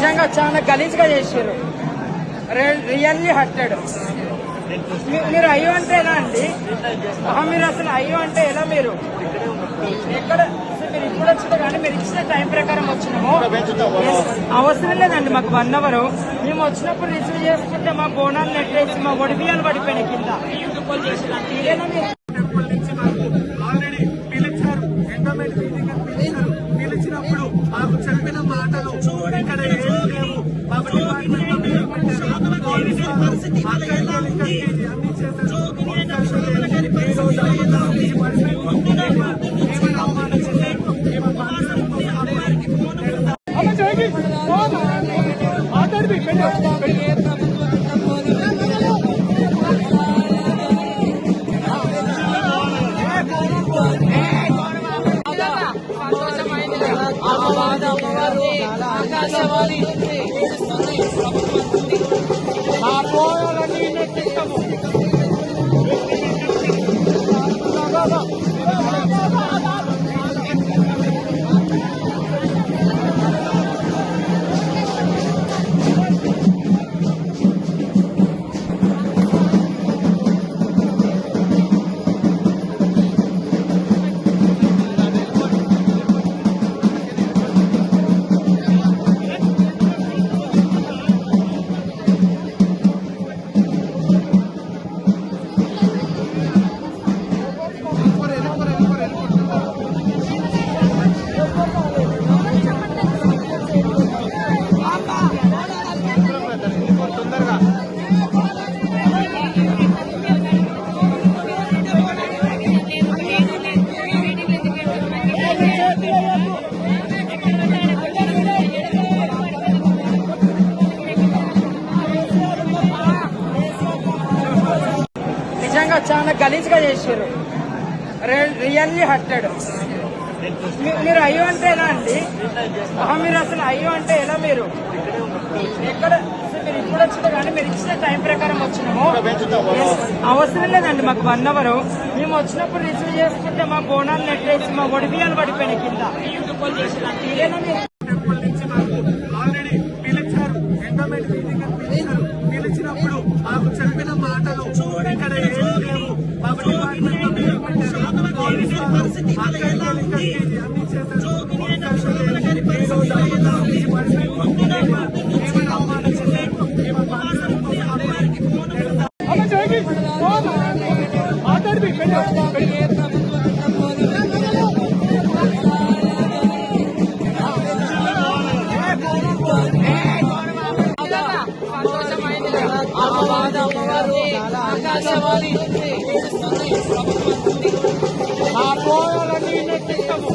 నిజంగా చాలా గలీజ్గా చేశారు. Really hurted. మీరు అయ్యో అంటే ఎలా అండి? మీరు అసలు అయ్యో అంటే ఎలా? మీరు ఎక్కడ మీరు ఇప్పుడు వచ్చినా కానీ మీరు ఇచ్చిన టైం ప్రకారం వచ్చినాము. అవసరం లేదండి మాకు 1 అవర్. మేము వచ్చినప్పుడు రిసీవ్ చేసుకుంటే మా బోనాలు నెట్టేసి మా ఒడిబియాలు పడిపోయినాయి కింద. ఇదేనా మీరు పిలిచినప్పుడు మాకు చెప్పిన మాటలు ఇక్కడ ఏమీ లేవు. ఆకాశవాణి మా పోయాలన్నీ నెట్టిస్తాము. నిజంగా చాలా గలీజ్గా చేశారు. Really hurted. మీరు అయ్యో అంటే ఎలా అండి? మీరు అసలు అయ్యో అంటే ఎలా? మీరు ఎక్కడ మీరు ఇప్పుడు వచ్చినా కానీ మీరు ఇచ్చిన టైం ప్రకారం వచ్చినాము. అవసరం లేదండి మాకు 1 అవర్. మేము వచ్చినప్పుడు రిసీవ్ చేసుకుంటే మా బోనాలు నెట్టేసి మా ఒడిబియాలు పడిపోయినాయి కింద. ఇదేనా మీరు పిలిచినప్పుడు మాకు చెప్పిన మాటలు ఇక్కడ ఏమీ లేవు. ఆకాశవాణి మా పోయాలన్నీ నెట్టిస్తాము.